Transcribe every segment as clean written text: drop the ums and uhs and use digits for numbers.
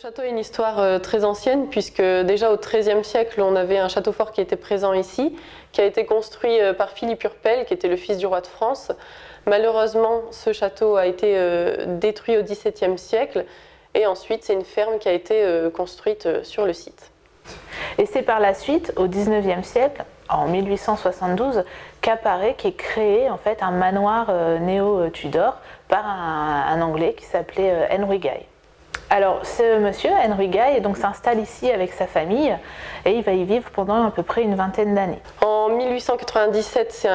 château a une histoire très ancienne puisque déjà au XIIIe siècle, on avait un château fort qui était présent ici, qui a été construit par Philippe Urpel, qui était le fils du roi de France. Malheureusement, ce château a été détruit au XVIIe siècle et ensuite c'est une ferme qui a été construite sur le site. Et c'est par la suite, au XIXe siècle, en 1872, qu'apparaît, qu'est créé en fait un manoir néo-Tudor par un Anglais qui s'appelait Henry Guy. Alors ce monsieur, Henry Guy, donc s'installe ici avec sa famille et il va y vivre pendant à peu près une vingtaine d'années. En 1897, c'est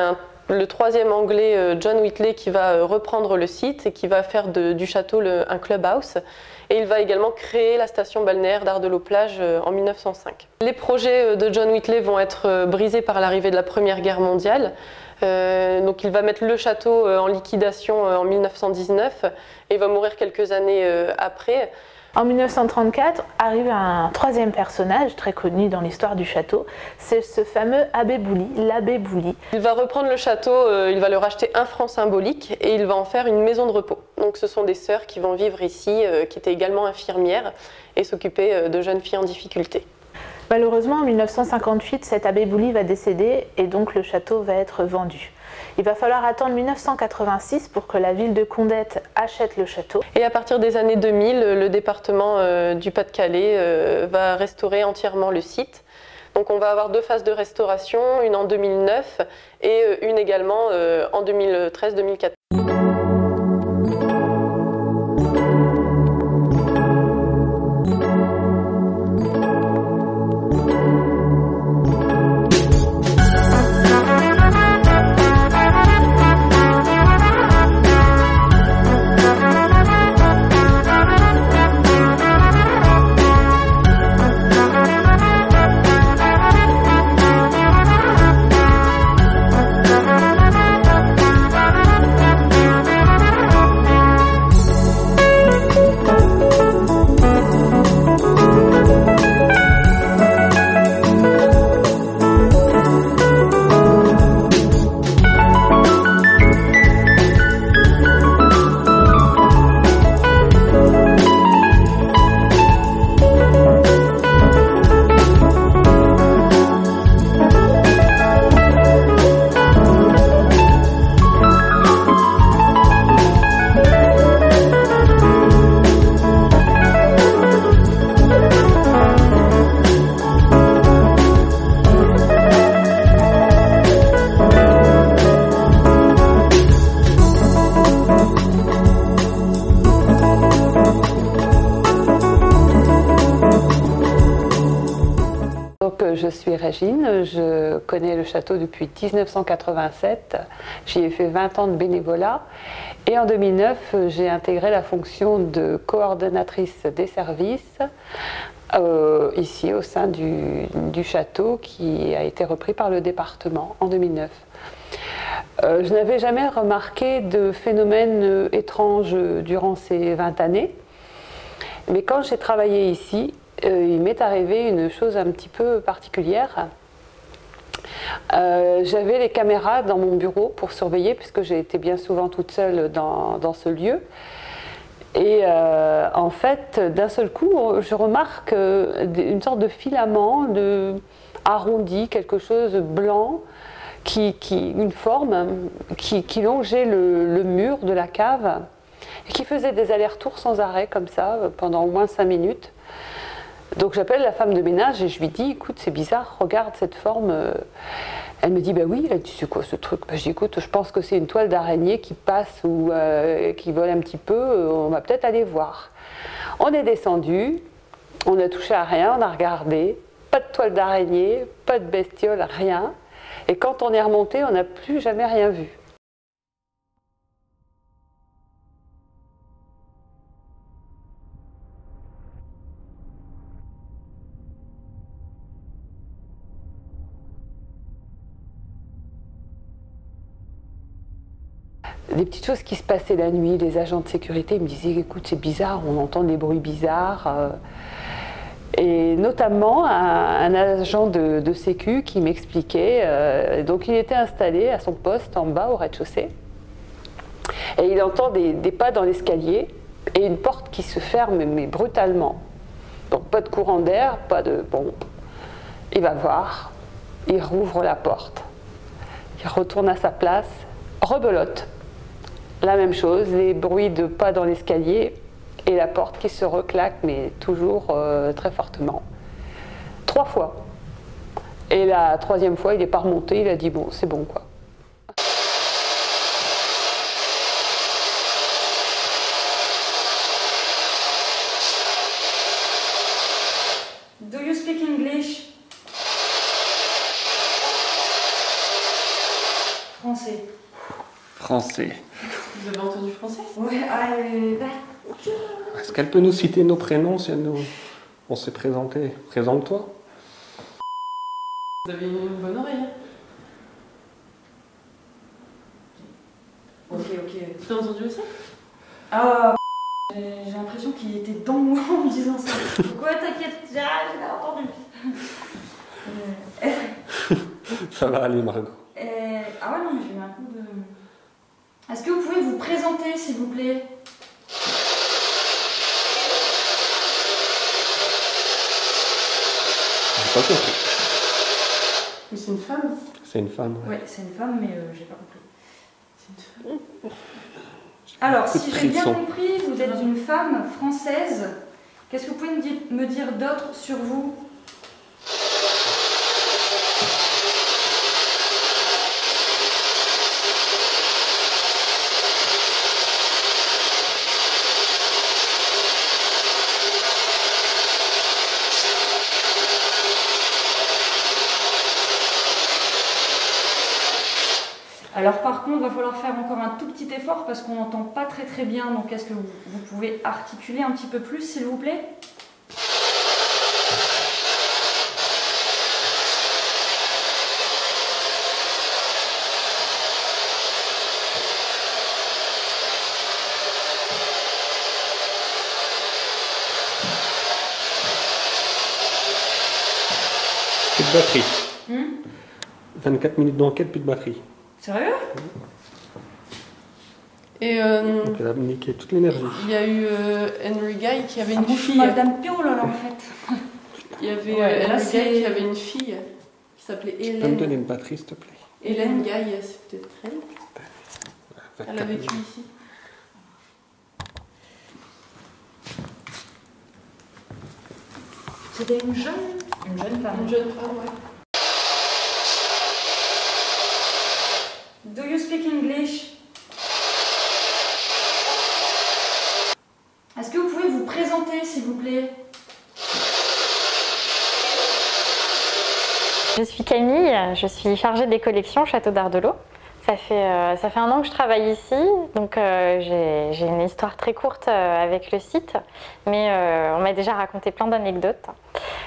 le troisième Anglais, John Whitley, qui va reprendre le site et qui va faire du château un clubhouse. Et il va également créer la station balnéaire d'Ardelot-Plage en 1905. Les projets de John Whitley vont être brisés par l'arrivée de la Première Guerre mondiale. Donc il va mettre le château en liquidation en 1919 et il va mourir quelques années après. En 1934 arrive un troisième personnage très connu dans l'histoire du château, c'est ce fameux abbé Bouli, l'abbé Bouli. Il va reprendre le château, il va le racheter un franc symbolique et il va en faire une maison de repos. Donc ce sont des sœurs qui vont vivre ici, qui étaient également infirmières et s'occuper de jeunes filles en difficulté. Malheureusement, en 1958, cet abbé Bouli va décéder et donc le château va être vendu. Il va falloir attendre 1986 pour que la ville de Condette achète le château. Et à partir des années 2000, le département du Pas-de-Calais va restaurer entièrement le site. Donc on va avoir deux phases de restauration, une en 2009 et une également en 2013-2014. Je suis Régine, je connais le château depuis 1987, j'y ai fait 20 ans de bénévolat et en 2009 j'ai intégré la fonction de coordonnatrice des services ici au sein du château qui a été repris par le département en 2009. Je n'avais jamais remarqué de phénomène étrange durant ces 20 années, mais quand j'ai travaillé ici, il m'est arrivé une chose un petit peu particulière. J'avais les caméras dans mon bureau pour surveiller, puisque j'ai été bien souvent toute seule dans ce lieu. Et en fait, d'un seul coup, je remarque une sorte de filament arrondi, quelque chose de blanc, une forme qui longeait le mur de la cave et qui faisait des allers-retours sans arrêt, comme ça, pendant au moins 5 minutes. Donc j'appelle la femme de ménage et je lui dis, écoute, c'est bizarre, regarde cette forme. Elle me dit, bah oui, elle dit, c'est quoi ce truc? Bah, je dis, écoute, je pense que c'est une toile d'araignée qui passe ou qui vole un petit peu, on va peut-être aller voir. On est descendu, on n'a touché à rien, on a regardé, pas de toile d'araignée, pas de bestiole, rien. Et quand on est remonté, on n'a plus jamais rien vu. Des petites choses qui se passaient la nuit, les agents de sécurité me disaient, écoute, c'est bizarre, on entend des bruits bizarres. Et notamment un agent de sécu qui m'expliquait, donc il était installé à son poste en bas au rez-de-chaussée, et il entend des pas dans l'escalier et une porte qui se ferme mais brutalement. Donc pas de courant d'air, pas de... Bon, il va voir, il rouvre la porte, il retourne à sa place, rebelote. La même chose, les bruits de pas dans l'escalier et la porte qui se reclaque, mais toujours très fortement. 3 fois. Et la 3e fois, il n'est pas remonté, il a dit bon, c'est bon quoi. Do you speak English? Français. Français. Vous avez entendu français? Ouais, Est-ce qu'elle peut nous citer nos prénoms si on s'est présenté? Présente-toi. Vous avez une bonne oreille. Hein? ok. Tu l'as entendu aussi? Ah, j'ai l'impression qu'il était dans moi en me disant ça. Pourquoi t'inquiète, j'ai entendu. Ça va aller, Margot. Ah ouais, non, mais j'ai eu un coup de... Est-ce que vous pouvez vous présenter, s'il vous plaît? J'ai pas compris. Mais c'est une femme. C'est une femme. Ouais, c'est une femme, mais j'ai pas compris. C'est une femme. Alors, Beaucoup de si j'ai bien frissons. compris, vous êtes une femme française. Qu'est-ce que vous pouvez me dire d'autre sur vous? Alors par contre, il va falloir faire encore un tout petit effort parce qu'on n'entend pas très bien. Donc est-ce que vous pouvez articuler un petit peu plus, s'il vous plaît? Plus de batterie. 24 minutes d'enquête, plus de batterie. Sérieux? Et Donc elle a niqué toute l'énergie. il y a eu Henry Guy qui avait une Moi, je suis fille. Madame Pio là en fait. Il y avait Ouais, là, Henry c'est- Guy qui avait une fille qui s'appelait Tu peux me Hélène. donner une batterie, s'il te plaît? Hélène Guy, c'est peut-être elle. Elle a 24 vécu minutes. ici. C'était une jeune femme. Une jeune femme, ouais. Do you speak English? Est-ce que vous pouvez vous présenter, s'il vous plaît? Je suis Camille, je suis chargée des collections au Château d'Ardelot. Ça fait 1 an que je travaille ici, donc j'ai une histoire très courte avec le site, mais on m'a déjà raconté plein d'anecdotes.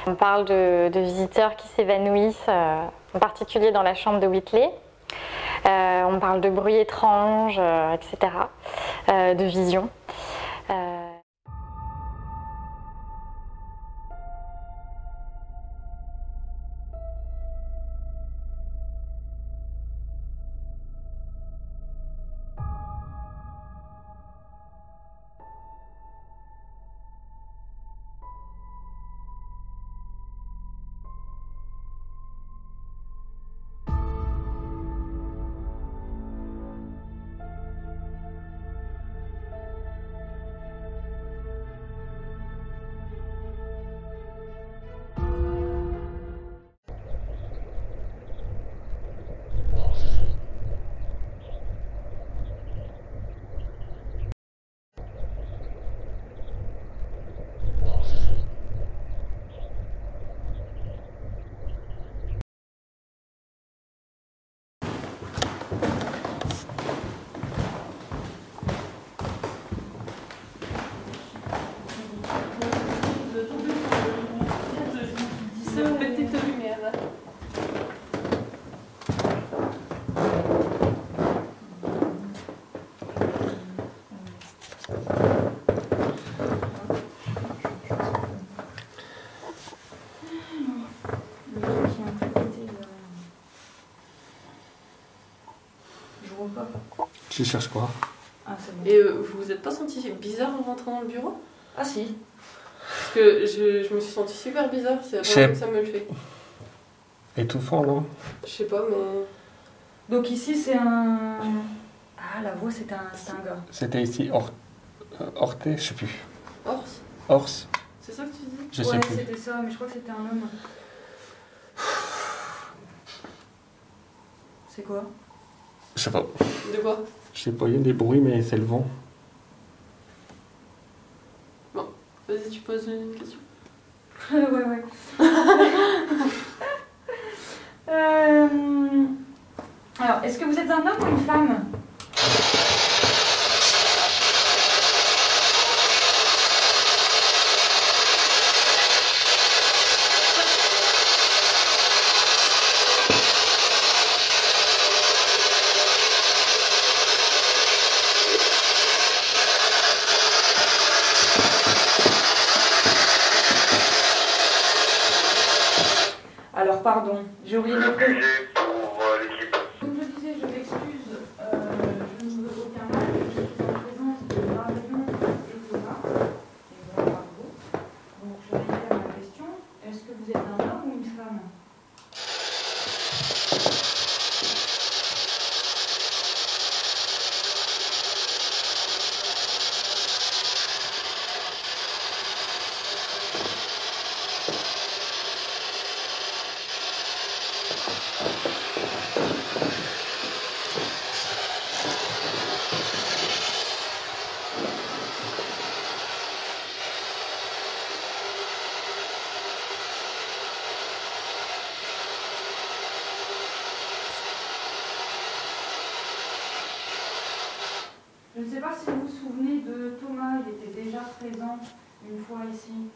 On parle de visiteurs qui s'évanouissent, en particulier dans la chambre de Whitley. On parle de bruits étranges, etc., de visions. Cette petite lumière. Je vois pas. Tu cherches quoi? Ah, c'est bon. Et vous vous êtes pas senti bizarre en rentrant dans le bureau? Ah si. Parce que je me suis sentie super bizarre, c'est la première fois que ça me le fait. Étouffant, non? Je sais pas, mais... Donc ici, c'est un... Ah, la voix, c'est un gars. C'était ici, Orté, je sais plus. Ors? Ors, C'est ça que tu dis? je sais Ouais, plus. c'était ça, mais je crois que c'était un homme. C'est quoi? Je sais pas. De quoi? Je sais pas, il y a des bruits, mais c'est le vent. Bon, vas-y, tu poses une question. Ouais. Alors, est-ce que vous êtes un homme ou une femme? Alors, pardon, j'ai oublié de préciser. Comme je disais, je m'excuse, je ne veux aucun mal, je suis en présence de Marion et Thomas. Et voilà, bravo. Donc, je réitère ma question. Est-ce que vous êtes un homme ou une femme? Je ne sais pas si vous vous souvenez de Thomas, il était déjà présent une fois ici.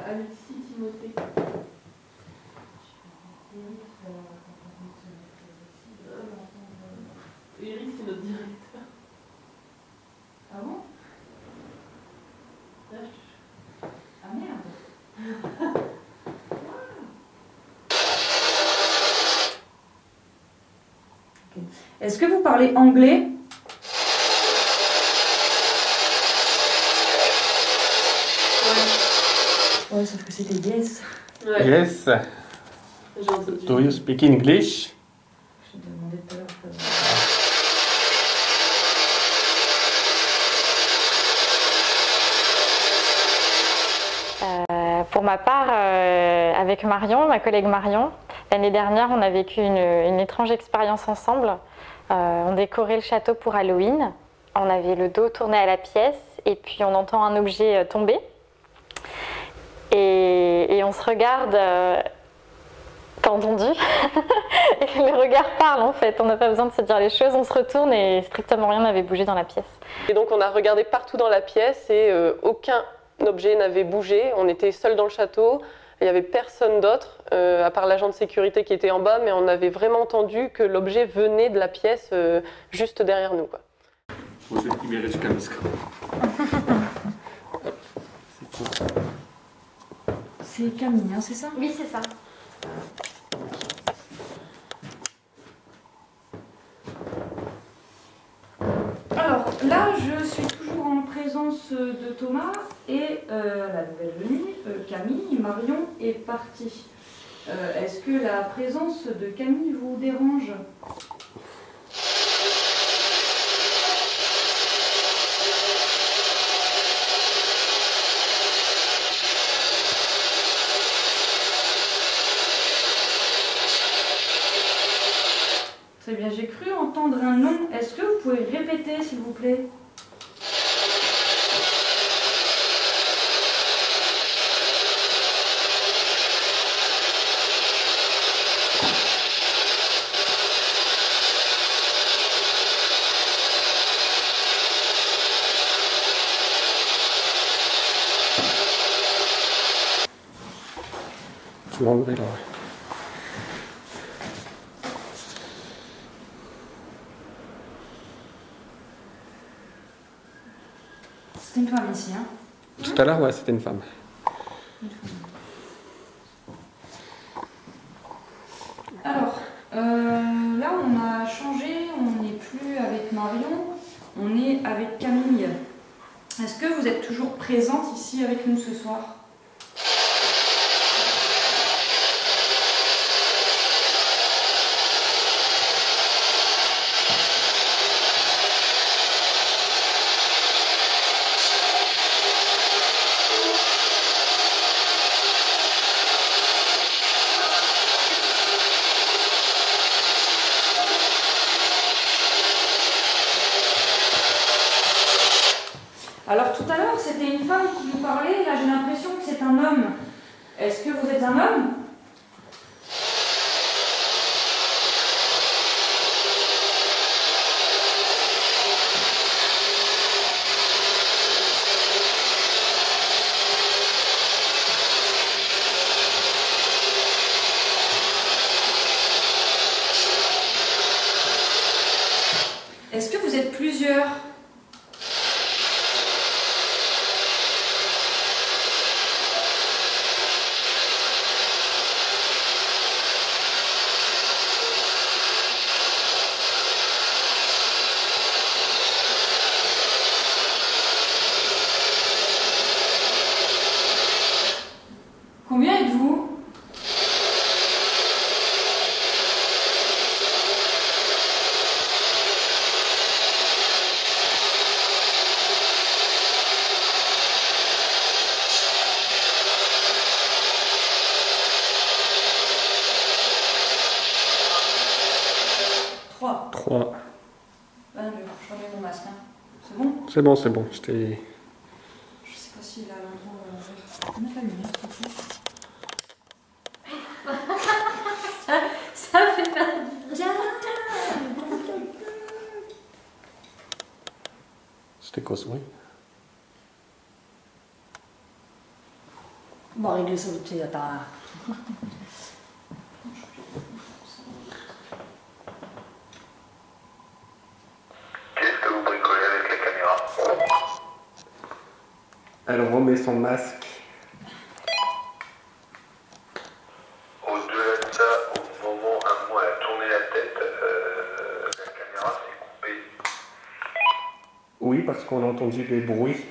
Alexis Timothée. Eric, c'est notre directeur. Ah bon? Ah merde. Ok. Est-ce que vous parlez anglais? Ouais, sauf que c'était yes. Ouais, Yes. j'ai entendu. Do you speak English? Je demandais tout à l'heure. Pour ma part, avec Marion, ma collègue Marion, l'année dernière, on a vécu une étrange expérience ensemble. On décorait le château pour Halloween. On avait le dos tourné à la pièce et puis on entend un objet tomber. Et on se regarde, t'as entendu? Et le regard parle en fait, on n'a pas besoin de se dire les choses, on se retourne et strictement rien n'avait bougé dans la pièce. Et donc on a regardé partout dans la pièce et aucun objet n'avait bougé. On était seuls dans le château, il n'y avait personne d'autre, à part l'agent de sécurité qui était en bas, mais on avait vraiment entendu que l'objet venait de la pièce juste derrière nous, quoi. C'est Camille, hein, c'est ça? Oui, c'est ça. Alors là, je suis toujours en présence de Thomas et la nouvelle venue, Camille. Marion est partie. Est-ce que la présence de Camille vous dérange? Très bien, j'ai cru entendre un nom. Est-ce que vous pouvez répéter, s'il vous plaît? Je m'en vais là. Ouais. C'était une femme ici, hein? Tout à l'heure, ouais, c'était une femme. Alors, là on a changé, on n'est plus avec Marion, on est avec Camille. Est-ce que vous êtes toujours présente ici avec nous ce soir? Alors tout à l'heure, c'était une femme qui vous parlait, là j'ai l'impression que c'est un homme. Est-ce que vous êtes un homme? Est-ce que vous êtes plusieurs? Combien êtes-vous? Trois. 3. Je remets mon masque. Hein. C'est bon? C'est bon, c'est bon. J'étais... Je sais pas s'il a l'endroit vert. On a la lumière, s'il te plaît. Ça fait pas bien. C'était quoi ce bruit? 머리를 쏟으려다. Qu'est-ce que vous bricolez avec la caméra? Elle remet son masque. Au-delà de ça, au moment où elle a tourné la tête, la caméra s'est coupée. Oui, parce qu'on a entendu des bruits.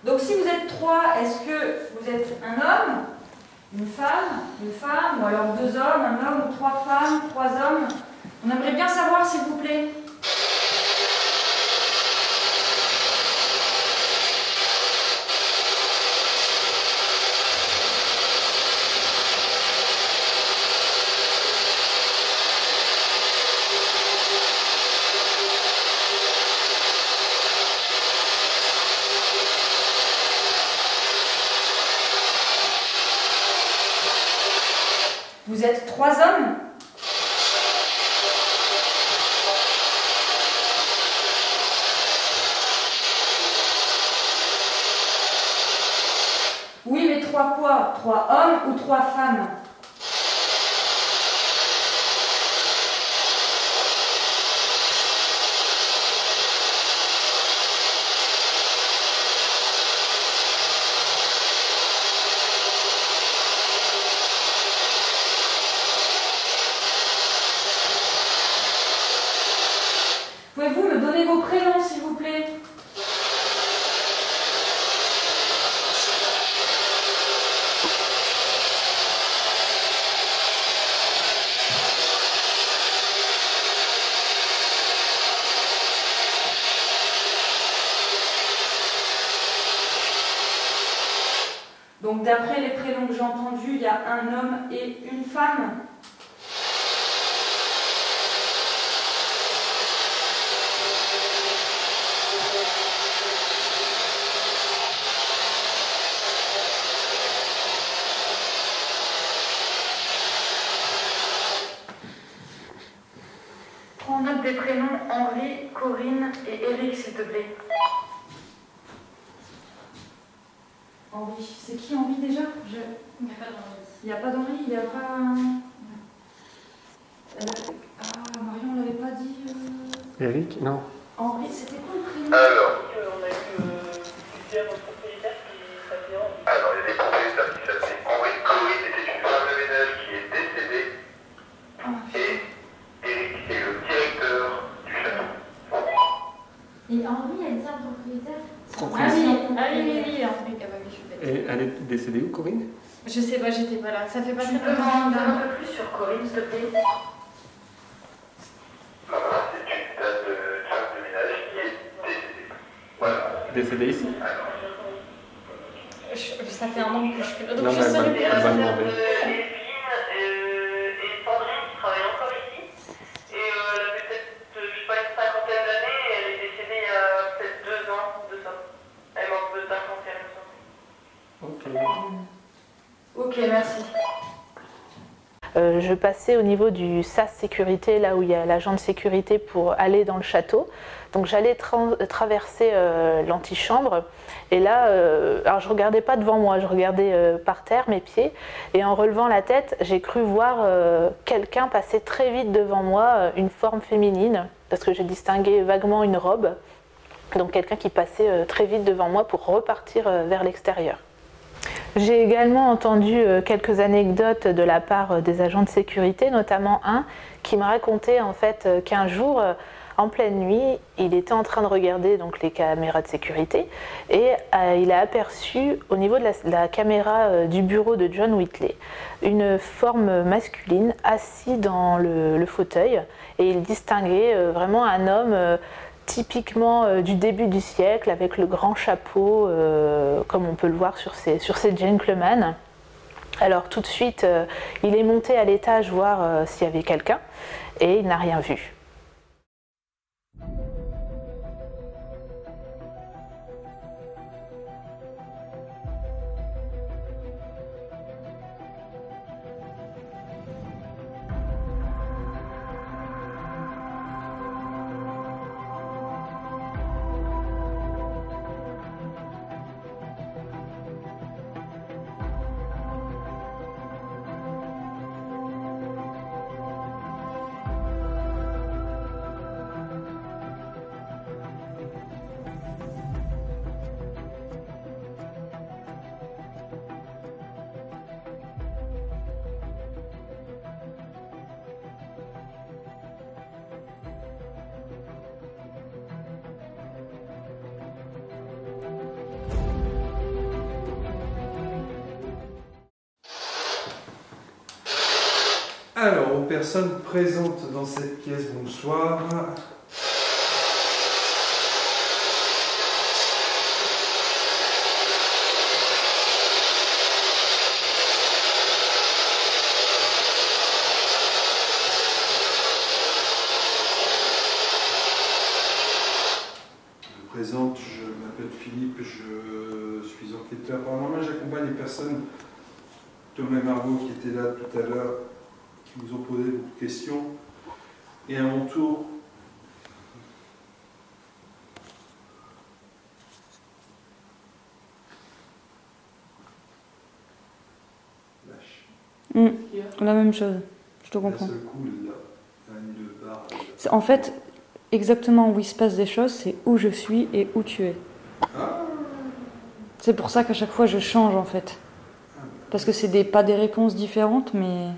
Donc si vous êtes trois, est-ce que vous êtes un homme, une femme, ou alors deux hommes, un homme ou trois femmes, trois hommes? On aimerait bien savoir, s'il vous plaît. Vous êtes trois hommes? Oui, mais trois quoi? Trois hommes ou trois femmes? Pouvez-vous me donner vos prénoms, s'il vous plaît? Donc d'après les prénoms que j'ai entendus, il y a un homme et une femme. des prénoms Henri, Corinne et Eric, s'il te plaît. Henri, c'est qui Henri déjà? Il n'y a pas d'Henri. Il n'y a pas d'Henri, il n'y a pas... Ah, Marion, on l'avait pas dit... Eric, non. Henri, c'était quoi le prénom? Alors, On a eu plusieurs propriétaires qui s'appelaient Henri. alors, il y a des propriétaires qui s'appelaient Henri. Corinne était une femme de ménage qui est décédée. Et Eric est le directeur du château. Et Henri, elle dit un propriétaire. Propriétaire. Ah oui, Henri. Ah bah oui, je suis bête. Et elle est décédée où, Corinne? Je sais pas, j'étais pas là. Ça fait pas Tu très peux longtemps. m'en dire un peu plus sur Corinne, s'il te plaît? C'est une dame de femme de ménage qui est décédée. Voilà. Décédée ici? Ça fait un an que je suis là. Non, Donc je mais sais elle va demander. Evelyne et Sandrine qui travaillent encore ici. Et elle avait peut-être, je sais pas, une cinquantaine d'années et elle est décédée il y a peut-être 2 ans de ça. Elle est morte de d'un cancer, il me semble. Ok. Ok, merci. Je passais au niveau du SAS sécurité, là où il y a l'agent de sécurité pour aller dans le château. Donc j'allais traverser l'antichambre et là, alors je regardais pas devant moi, je regardais par terre mes pieds et en relevant la tête, j'ai cru voir quelqu'un passer très vite devant moi, une forme féminine, parce que j'ai distingué vaguement une robe, donc quelqu'un qui passait très vite devant moi pour repartir vers l'extérieur. J'ai également entendu quelques anecdotes de la part des agents de sécurité, notamment un qui m'a raconté en fait qu'un jour, en pleine nuit, il était en train de regarder donc, les caméras de sécurité et il a aperçu au niveau de la caméra du bureau de John Whitley une forme masculine assise dans le fauteuil et il distinguait vraiment un homme typiquement du début du siècle, avec le grand chapeau, comme on peut le voir sur ces gentlemen. Alors tout de suite, il est monté à l'étage voir s'il y avait quelqu'un, et il n'a rien vu. Alors, aux personnes présentes dans cette pièce, bonsoir. Je me présente, je m'appelle Philippe, je suis enquêteur paranormal, j'accompagne les personnes, Thomas et Margot qui étaient là tout à l'heure, qui nous ont posé beaucoup de questions. Et à mon tour, lâche. La même chose, je te D'un comprends. seul coup, la ligne de barre. En fait, exactement où il se passe des choses, c'est où je suis et où tu es. Ah, C'est pour ça qu'à chaque fois je change en fait. Parce que c'est pas des réponses différentes, mais...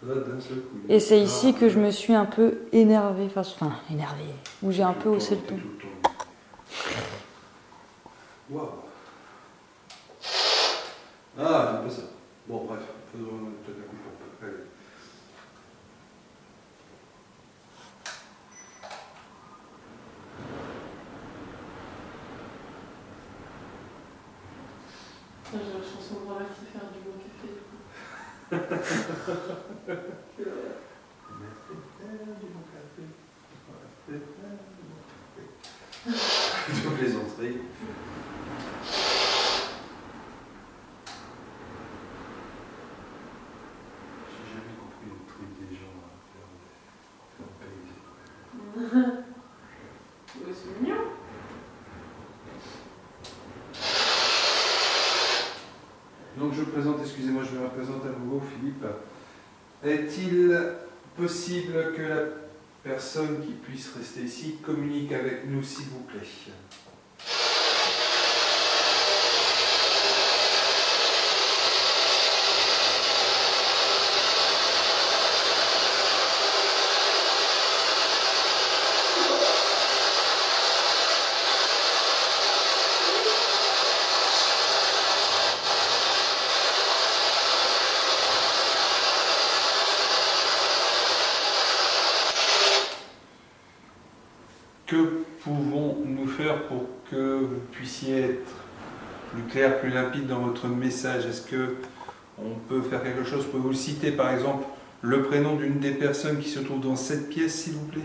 là, d'un seul coup. Et c'est ici que je me suis un peu énervée, enfin énervée, où j'ai un peu haussé le ton. Waouh. Ah, j'aime pas ça. Bon, bref, faisons peut-être un coup pour peu. Allez. J'ai la chanson de grand-mère qui fait faire du bon café. De plaisanterie. J'ai jamais compris le truc des gens à faire des présente, excusez-moi, je me représente à nouveau, Philippe. Est-il possible que la personne qui puisse rester ici communique avec nous, s'il vous plaît? Que pouvons-nous faire pour que vous puissiez être plus clair, plus limpide dans votre message? Est-ce que on peut faire quelque chose? Pouvez-vous citer par exemple le prénom d'une des personnes qui se trouve dans cette pièce, s'il vous plaît?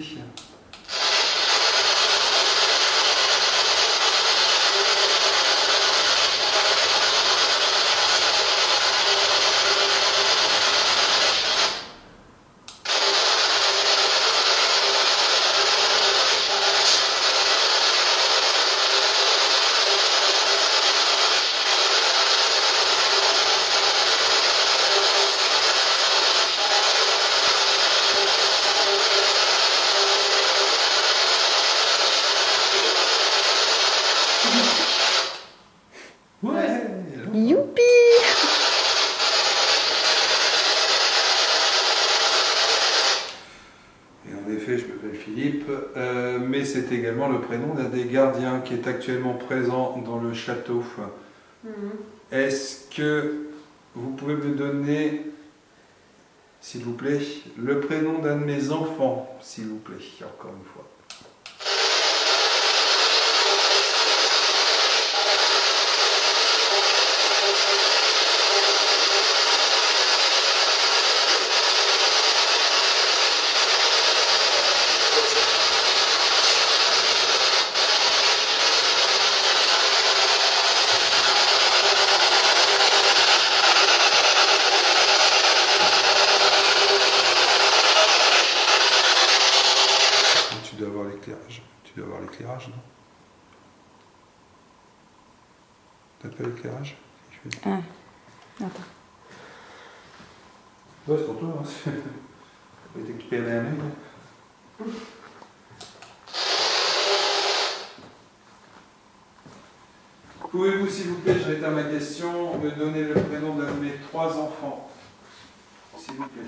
Youpi! Et en effet, je m'appelle Philippe, mais c'est également le prénom d'un des gardiens qui est actuellement présent dans le château. Est-ce que vous pouvez me donner, s'il vous plaît, le prénom d'un de mes enfants, s'il vous plaît, encore une fois? Tu dois avoir l'éclairage. Tu dois avoir l'éclairage, non? T'as pas l'éclairage? Ah, attends. Ouais, c'est pour toi. Hein. Faut être équipé d'un œil. Pouvez-vous, s'il vous plaît, je réitère ma question, me donner le prénom d'un de mes 3 enfants? S'il vous plaît.